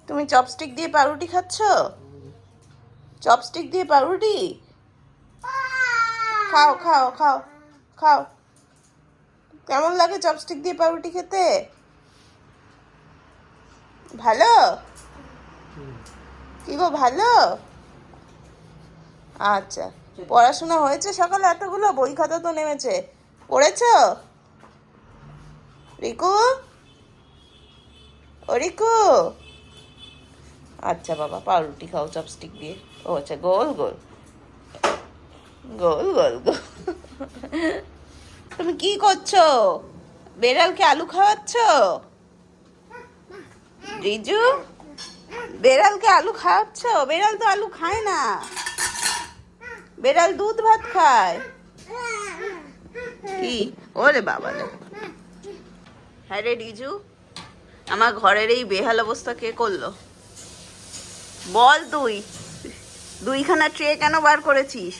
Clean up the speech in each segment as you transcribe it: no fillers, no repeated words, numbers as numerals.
তুমি চপস্টিক দিয়ে পাউরুটি খাচ্ছ? চপস্টিক দিয়ে পাউরুটি খাও খাও খাও খাও। কেমন লাগে চপস্টিক দিয়ে পাউরুটি খেতে? ভালো? কি গো ভালো? আচ্ছা, পড়াশোনা হয়েছে সকালে? এতগুলো বই খাতা তো নেমেছে, পড়েছো? রিকু, ও রিকু, আচ্ছা বাবা পাউরুটি খাও চপস্টিক দিয়ে। ও আচ্ছা, গোল গোল গোল গোল গোল। তুমি কি করছো? বেড়ালকে আলু খাওয়াচ্ছ? রিজু, বেড়ালকে আলু খাওয়াচ্ছ? বেড়াল তো আলু খায় না, বেড়াল দুধ ভাত খায়। কি ওরে বাবা রে! হ্যাঁ রে রিজু, আমার ঘরের এই বেহাল অবস্থা কে করলো বল? দুইখানা ট্রে কেন বার করেছিস?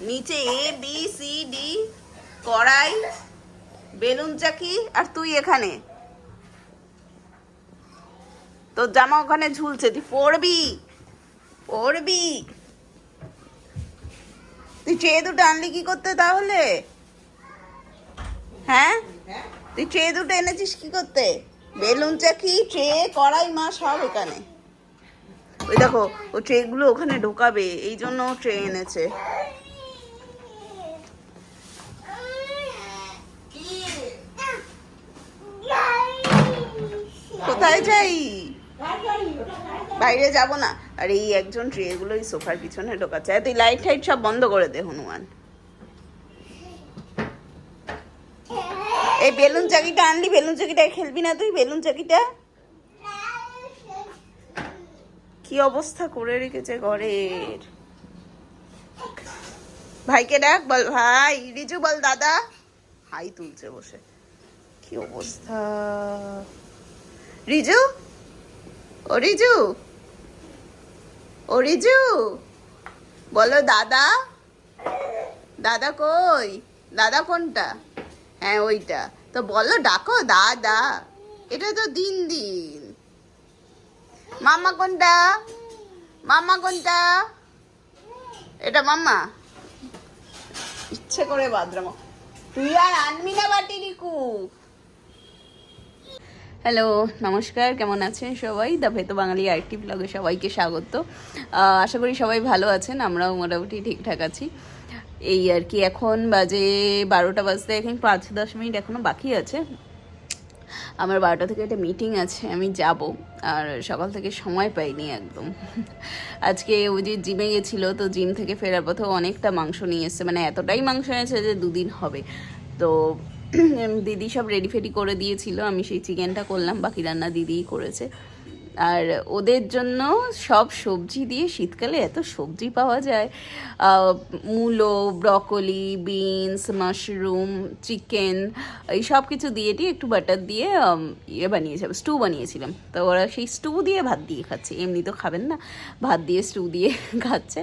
নিচে এ বি সি ডি, কড়াই, বেলুন চাকি, আর তুই এখানে তোর জামা ওখানে ঝুলছে, তুই পরবি পরবি। তুই ট্রে দুটো আনলি কি করতে তাহলে? হ্যাঁ, তুই ট্রে দুটো এনেছিস কি করতে? বেলুন চাকি, ট্রে, কড়াই, মা সব এখানে। ওই দেখো, ও ট্রেগুলো ওখানে ঢোকাবে, এই জন্য ও ট্রে এনেছে। কোথায় যাই? বাইরে যাব না। আর এই একজন ট্রেগুলো এই সোফার পিছনে ঢোকাচ্ছে। তুই লাইট টাইট সব বন্ধ করে দে হনুমান। এই বেলুন চাকিটা আনলি, বেলুন চাকিটা খেলবি না তুই? বেলুন চাকিটা কি অবস্থা করে রেখেছে ঘরের। ভাইকে ডাক, বল ভাই। রিজু বল দাদা। হাই তুলছে বসে, কি অবস্থা। রিজু, ও রিজু, ও রিজু, বলো দাদা। দাদা কই? দাদা কোনটা? হ্যাঁ ওইটা তো বলো, ডাকো দাদা। এটা তো দিন দিন। মামা কোনটা? মামা কোনটা? এটা মামা। ইচ্ছে করে বাদরাম। তুই আর আনবি না বাটি রিকু। হ্যালো, নমস্কার, কেমন আছেন সবাই? দ্য ভেতো বাঙালি আরেকটি ব্লগে সবাইকে স্বাগত। আশা করি সবাই ভালো আছেন, আমরাও মোটামুটি ঠিকঠাক আছি। এই আর কি, এখন বাজে 12টা বাজতে এখন 5-10 মিনিট এখনও বাকি আছে। আমার 12টা থেকে একটা মিটিং আছে, আমি যাব। আর সকাল থেকে সময় পাইনি একদম। আজকে ওই যে জিমে গেছিলো, তো জিম থেকে ফেরার পথেও অনেকটা মাংস নিয়ে এসছে, মানে এতটাই মাংস এনেছে যে 2 দিন হবে। তো দিদি সব রেডি ফেডি করে দিয়েছিল, আমি সেই চিকেনটা করলাম, বাকি রান্না দিদিই করেছে। আর ওদের জন্য সব সবজি দিয়ে, শীতকালে এত সবজি পাওয়া যায়, মূলো, ব্রকলি, বিনস, মাশরুম, চিকেন, এই সব কিছু দিয়ে একটু বাটার দিয়ে বানিয়েছিলাম, স্টু বানিয়েছিলাম। তো ওরা সেই স্টু দিয়ে ভাত দিয়ে খাচ্ছে, এমনি তো খাবেন না, ভাত দিয়ে স্টু দিয়ে খাচ্ছে।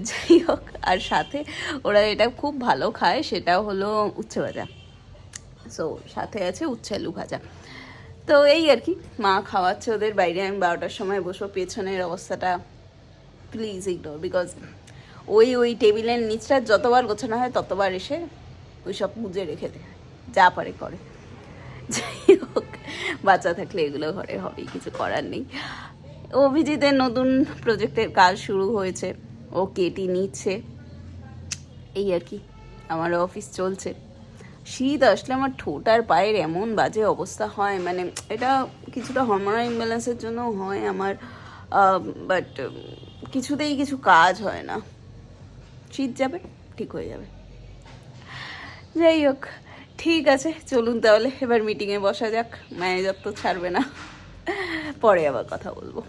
যাই হোক, আর সাথে ওরা এটা খুব ভালো খায়, সেটা হলো উচ্ছে ভাজা। সো সাথে আছে উচ্ছে আলু ভাজা। তো এই আর কি, মা খাওয়াচ্ছে ওদের বাইরে। আমি 12টার সময় বসবো। পেছনের অবস্থাটা প্লিজ ইগনোর, বিকজ ওই টেবিলের নিচটা যতবার গোছানো হয় ততবার এসে ওই সব মুজে রেখে দেয়, যা পারে করে। যাই হোক, বাচ্চা থাকলে এগুলো ঘরে হবেই, কিছু করার নেই। অভিজিতের নতুন প্রজেক্টের কাজ শুরু হয়েছে, ও কেটি নিচ্ছে। এই আর কি, আমার অফিস চলছে। শীত আসলে আমার ঠোঁট আর পায়ের এমন বাজে অবস্থা হয়, মানে এটা কিছুটা হরমোনাল ইমব্যালেন্সের জন্য হয় আমার, বাট কিছুতেই কিছু কাজ হয় না। শীত যাবে, ঠিক হয়ে যাবে। যাই হোক, ঠিক আছে, চলুন তাহলে এবার মিটিংয়ে বসা যাক। ম্যানেজার তো ছাড়বে না, পরে আবার কথা বলবো।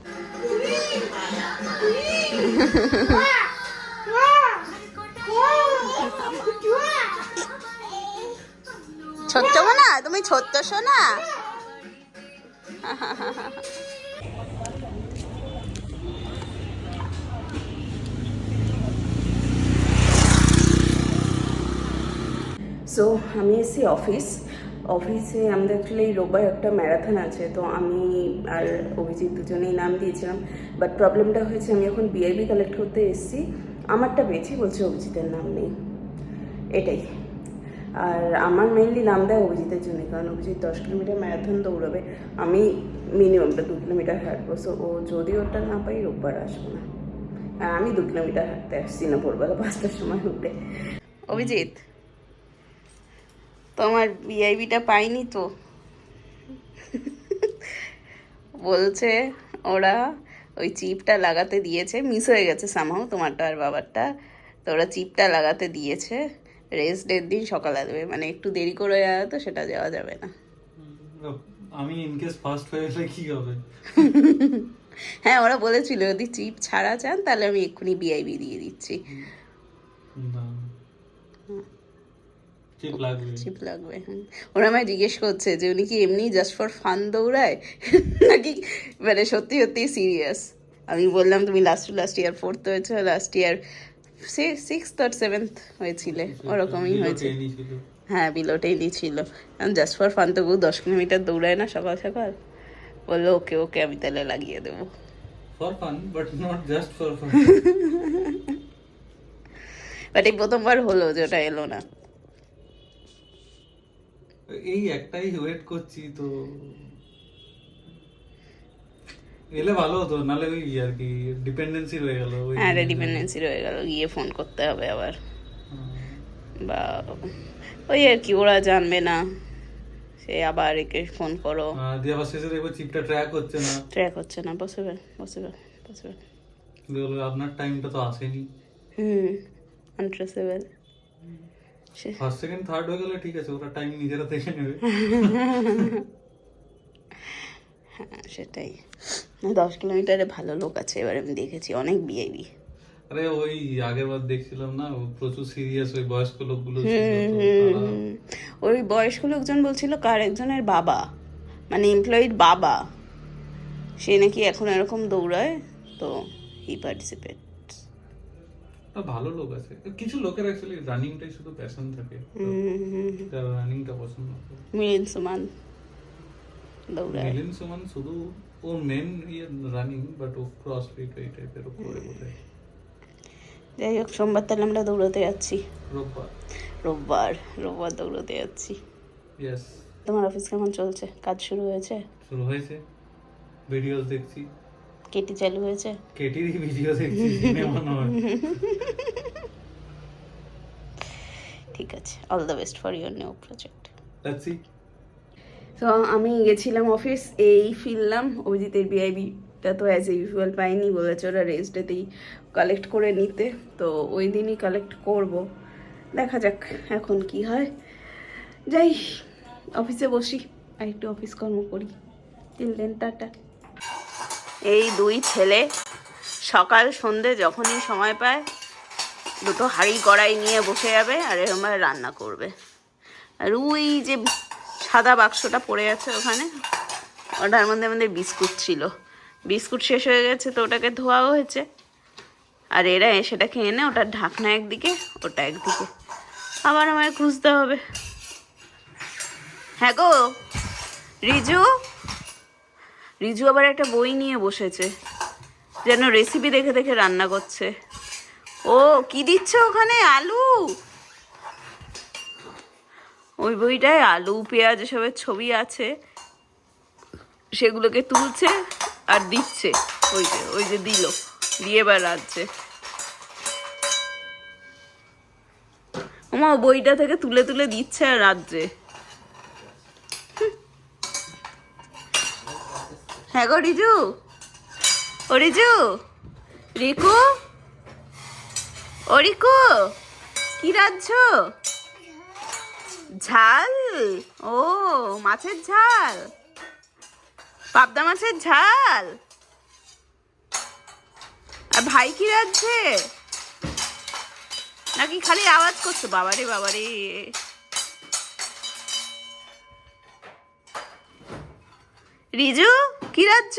ছোট্ট না, তুমি ছোট্ট শোনা। সো আমি এসেছি অফিস। অফিসে আমাদের অ্যাকচুয়ালি রোববার একটা ম্যারাথন আছে, তো আমি আর অভিজিৎ দুজনেই নাম দিয়েছিলাম। বাট প্রবলেমটা হয়েছে আমি এখন বিআইবি কালেক্ট করতে এসেছি, আমারটা পেয়েছি, বলছে অভিজিতের নাম নেই, এটাই। আর আমার মেনলি নাম দেয় অভিজিতের জন্য, কারণ অভিজিৎ 10 কিলোমিটার ম্যারাথন দৌড়াবে, আমি মিনিমামটা 2 কিলোমিটার হাঁটবো। সো ও যদি ওটা না পাই রোববার আসবো না। আর আমি 2 কিলোমিটার হাঁটতে আসছি না ভোরবেলা 5টার সময় উঠে। অভিজিৎ, তোমার বিআইবিটা পাইনি তো, বলছে ওরা ওই চিপটা লাগাতে দিয়েছে, মিস হয়ে গেছে সামহাও তোমারটা আর বাবারটা, তো ওরা চিপটা লাগাতে দিয়েছে, রেস্ট ডের দিন সকালে দেবে, মানে একটু দেরি করে যাওয়া তো সেটা যাওয়া যাবে না। আমি ইনকেস ফার্স্ট হয়ে গেলে কি হবে? হ্যাঁ, ওরা বলেছিল যদি চিপ ছাড়া চান তাহলে আমি এক্ষুনি বিআইবি দিয়ে দিচ্ছি। না, চিপ লাগবে, চিপ লাগবে। ওরা আমায় জিজ্ঞেস করছে যে উনি কি এমনি জাস্ট ফর ফান দৌড়ায় নাকি মানে সত্যি সত্যি সিরিয়াস। আমি বললাম তুমি লাস্ট ইয়ার 4th হয়েছে, last year 6th or 7th হয়েছিলে, ওরকমই হয়েছে। হ্যাঁ, বিলোটেই ছিল, জাস্ট ফর ফান তো 10 কিলোমিটার দৌড়ায় না সকাল সকাল। বললো ওকে ওকে, আমি তাহলে লাগিয়ে দেবো। For fun but not just for fun. But এই প্রথমবার হলো যে ওটা এলো না। এই একটাই ওয়েট করছি, তো এলে ভালো হতো, নালে ওই আর কি ডিপেন্ডেন্সি রয়ে গেল। হ্যাঁ, ডিপেন্ডেন্সি রয়ে গেল, গিয়ে ফোন করতে হবে আবার, বা ওই আর কি ওরা জানবে না, সে আবার একে ফোন করো, দিয়ে আবার শেষে দেখবো চিপটা ট্র্যাক হচ্ছে না, পসিবল। আপনার টাইমটা তো আসেনি। আনট্রেসেবল। ফার্স্ট সেকেন্ড থার্ড হয়ে গেলে ঠিক আছে, ওরা টাইম নিজেরা দেখে নেবে। হ্যাঁ, সেটাই। 10 কিলোমিটারে ভালো লোক আছে, এবার আমি দেখেছি অনেক বিআইবি। আরে ওই আগের বার দেখছিলাম না, প্রচুর সিরিয়াস ওই বয়স্ক লোকগুলো ছিল, ওই বয়স্ক লোকজন বলছিল কার একজনের বাবা, মানে এমপ্লয়ির বাবা, সে নাকি এখন এরকম দৌড়ায়, তো হি পার্টিসিপেট। ভালো লোক আছে, কিছু লোকের অ্যাকচুয়ালি রানিংটাই শুধু প্যাশন থাকে, তারা রানিংটা পছন্দ করে। মিলিন্দ সুমান দৌড়ায়। মিলিন্দ সুমান শুধু ও মেন রানিং, বাট ও ক্রসফিট এই টাইপের করে বোধহয়। যাই হোক, সোমবার তাহলে আমরা দৌড়াতে যাচ্ছি। রোববার দৌড়াতে যাচ্ছি। ইয়েস। তোমার অফিস কেমন চলছে? কাজ শুরু হয়েছে? ভিডিওস দেখছি। কেটি চালু হয়েছে? কেটিরই ভিডিও দেখছি, সিনেমা নয়। ঠিক আছে, all the best for your new project. Let's see. তো আমি গেছিলাম অফিস, এই ফিরলাম। অভিজিতের বিআইবিটা তো অ্যাজ ইউজুয়াল পাইনি, বলেছে ওরা রেস্ট ডেতেই কালেক্ট করে নিতে, তো ওই দিনই কালেক্ট করব, দেখা যাক এখন কি হয়। যাই অফিসে বসি আর একটু অফিস কর্ম করি। Till then, tata. এই দুই ছেলে সকাল সন্ধে যখনই সময় পায় দুটো হাঁড়ি কড়াই নিয়ে বসে যাবে আর এরকম রান্না করবে। আর ওই যে সাদা বাক্সটা পড়ে আছে ওখানে, ওটার মধ্যে আমাদের বিস্কুট ছিল, বিস্কুট শেষ হয়ে গেছে তো ওটাকে ধোয়াও হয়েছে, আর এরা সেটাকে এনে ওটার ঢাকনা একদিকে ওটা একদিকে, আবার আমায় খুঁজতে হবে। হ্যাঁ গো রিজু আবার একটা বই নিয়ে বসেছে, যেন রেসিপি দেখে দেখে রান্না করছে। ও কি দিচ্ছে ওখানে? আলু? ওই বইটায় আলু পেঁয়াজ এসবের ছবি আছে, সেগুলোকে তুলছে আর দিচ্ছে। ওই যে দিল, দিয়ে এবার রাখছে। ওমা, বইটা থেকে তুলে তুলে দিচ্ছে আর রাজ্যে। হ্যাঁ গো রিজু, ও রিজু, রিকু, ও রিকু, কি রাজ্য? ঝাল? ও মাছের ঝাল, পাবদা মাছের ঝাল। আর ভাই কি রাজ্যে? নাকি খালি আওয়াজ করছো? বাবারে বাবারে, রিজু কি রাজ্য?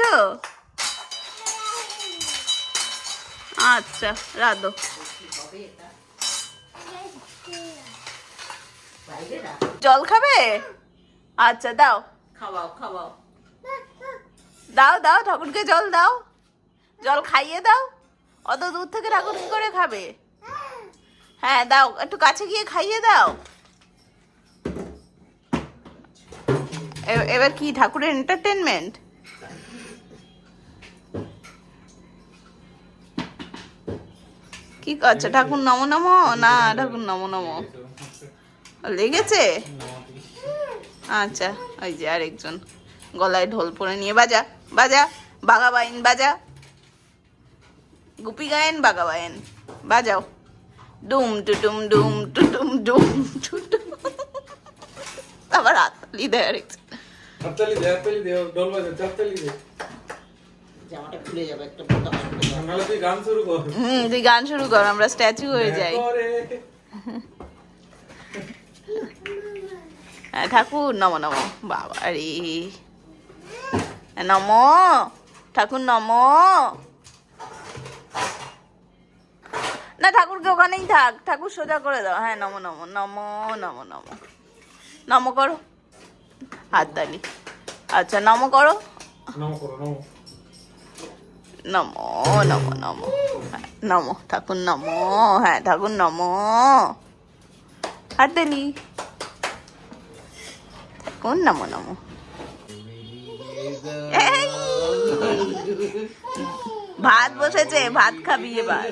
আচ্ছা রাধো। জল খাবে? আচ্ছা দাও, খাওয়াও খাওয়াও, দাও দাও, ঠাকুরকে জল দাও, জল খাইয়ে দাও। অত দূর থেকে ঠাকুর কি করে খাবে? হ্যাঁ দাও, একটু কাছে গিয়ে খাইয়ে দাও। এবার কি ঠাকুরের এন্টারটেনমেন্ট? কি করছো? ঠাকুর নমো নমো না, ঠাকুর নমো নমো লেগেছে? আচ্ছা, ওই যে আরেকজন গলায় ঢোল পরে নিয়ে বাজা বাজা, বাঘা বাইন বাজা, গুপি গায়েন বাঘা বাইন বাজাও, ডুম টুটুম ডুম টুটুম ডুম টুটুম। আবার হাততালি দেয় আরেকজন। হাততালি দে, ডোল বাজা, হাততালি দে। জামাটা খুলে যাবে একটা বোতা আসবে। নাহলে তুই গান শুরু কর। তুই গান শুরু কর, আমরা স্ট্যাচু হয়ে যাই। হ্যাঁ, ঠাকুর নমো নমো, বাবা রে নমো, ঠাকুর নমো। না, ঠাকুরকে ওখানেই থাক, ঠাকুর সোজা করে দাও। হ্যাঁ, নমো নমো নমো নমো নমো নমো করো, হাততালি। আচ্ছা, নমো করো, নমো করো, নমো। নমো নমো নমো, হ্যাঁ নমো, ঠাকুর নমো, হ্যাঁ ঠাকুর নমো, হাততালি, ঠাকুর নমো নমো। এই, ভাত বসেছে, ভাত খাবি এবার।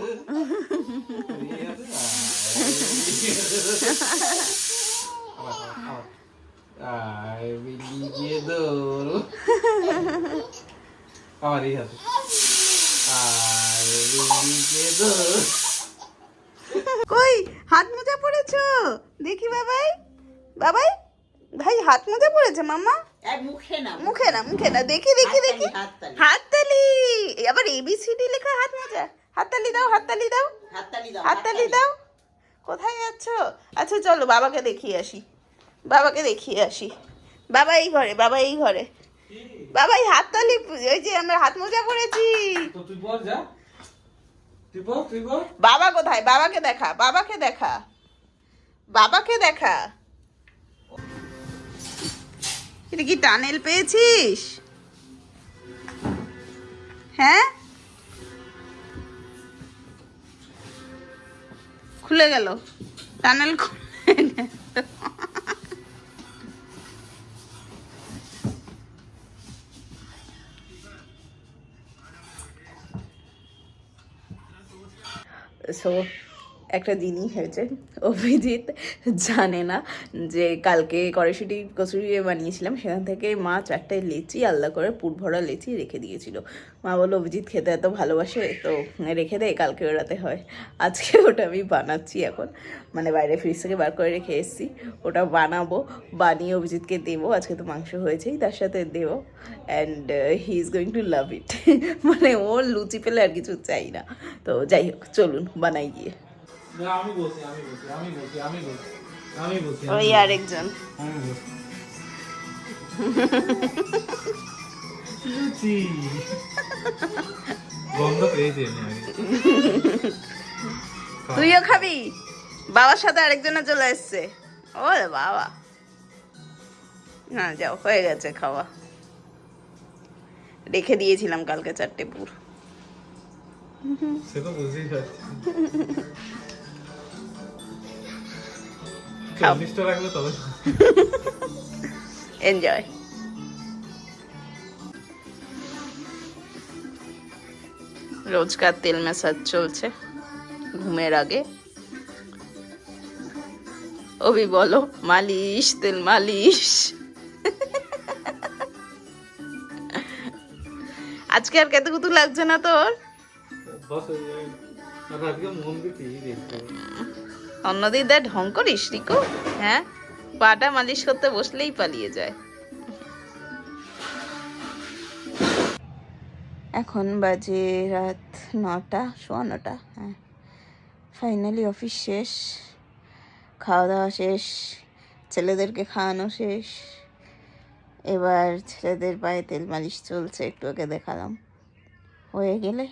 আবার এই হাতে কই হাত মোজা পড়েছো? দেখি বাবাই, বাবাই ভাই হাত মোজা পড়েছে মাম্মা। এই মুখে না, মুখে না, মুখে না, দেখি দেখি দেখি। হাততালি, হাততালি, আবার এবিসিডি লেখা হাত মোজা। হাততালি দাও, হাততালি দাও, হাততালি দাও, হাততালি দাও। কোথায় যাচ্ছ? আচ্ছা চলো বাবাকে দেখিয়ে আসি, বাবাকে দেখিয়ে আসি। বাবা এই ঘরে, বাবা এই ঘরে। বাবা এই হাততালি, ওই যে আমরা হাত মোজা পড়েছি। তো তুই বল, যা তুই বল। বাবা কোথায়? বাবাকে দেখা, বাবাকে দেখা, বাবাকে দেখা। এটা কি টানেল পেয়েছিস? হ্যাঁ, খুলে গেল টানেল, খুলে গেল। সো একটা জিনিস হয়েছে, অভিজিৎ জানে না যে কালকে কড়াইশুঁটি কচুরি বানিয়েছিলাম, সেখান থেকে মা 4টে লেচি আলাদা করে পুর ভরা লেচি রেখে দিয়েছিল। মা বললো অভিজিৎ খেতে এত ভালোবাসে, তো রেখে দে, কালকে ওরাতে হয়। আজকে ওটা আমি বানাচ্ছি এখন, মানে বাইরে ফ্রিজ থেকে বার করে রেখে এসেছি, ওটা বানাবো, বানিয়ে অভিজিৎকে দেবো। আজকে তো মাংস হয়েছেই, তার সাথে দেবো, and he is going to love it. মানে ওর লুচি পেলে আর কিছু চাই না। তো যাই হোক, চলুন বানাই গিয়ে। ওই আরেকজন গন্ধ পেয়েছি তুইও খাবি? বাবার সাথে আরেকজনে চলে এসছে। ওরে বাবা, না যাও, হয়ে গেছে খাওয়া। রেখে দিয়েছিলাম কালকে 4টে পুর। সে তো বুঝতেই পারছি। খাও, 40টা রাখলে তবে এনজয়। রোজকার তেল ম্যাসাজ চলছে ঘুমের আগে। অভি বলো, মালিশ, তেল মালিশ। আজকে আর কেতকুতু লাগছে না তোর? বস আজকে মন দিতে দেখতে অন্যদিন দেখ ঢং করিস রিকো। হ্যাঁ, পাটা মালিশ করতে বসলেই পালিয়ে যায়। এখন বাজে রাত 9টা, 9:15। হ্যাঁ, ফাইনালি অফিস শেষ, খাওয়া দাওয়া শেষ, ছেলেদেরকে খাওয়ানো শেষ। এবার ছেলেদের পায়ে তেল মালিশ চলছে, একটু আগে দেখালাম। হয়ে গেলে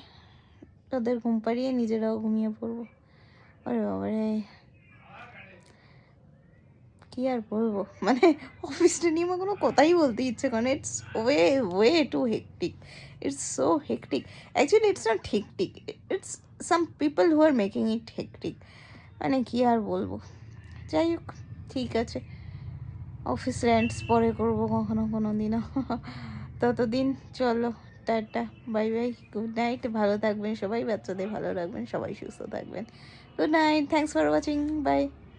তাদের ঘুম পাড়িয়ে নিজেরাও ঘুমিয়ে পড়বো। আরে বাবারে, কি আর বলবো, মানে অফিসটা নিয়ে আমার কোনো কথাই বলতে ইচ্ছে করে না। Its way to hectic, it's so hectic. Actually it's not hectic, it's some people who are making it hectic. মানে কি আর বলবো, যাই হোক ঠিক আছে, অফিস র্যান্টস পরে করবো কখনো কোনো দিনও। ততদিন চলো, tata, bye bye, good night. ভালো থাকবেন সবাই, বাচ্চাদের ভালো রাখবেন, সবাই সুস্থ থাকবেন। Good night, thanks for watching, by.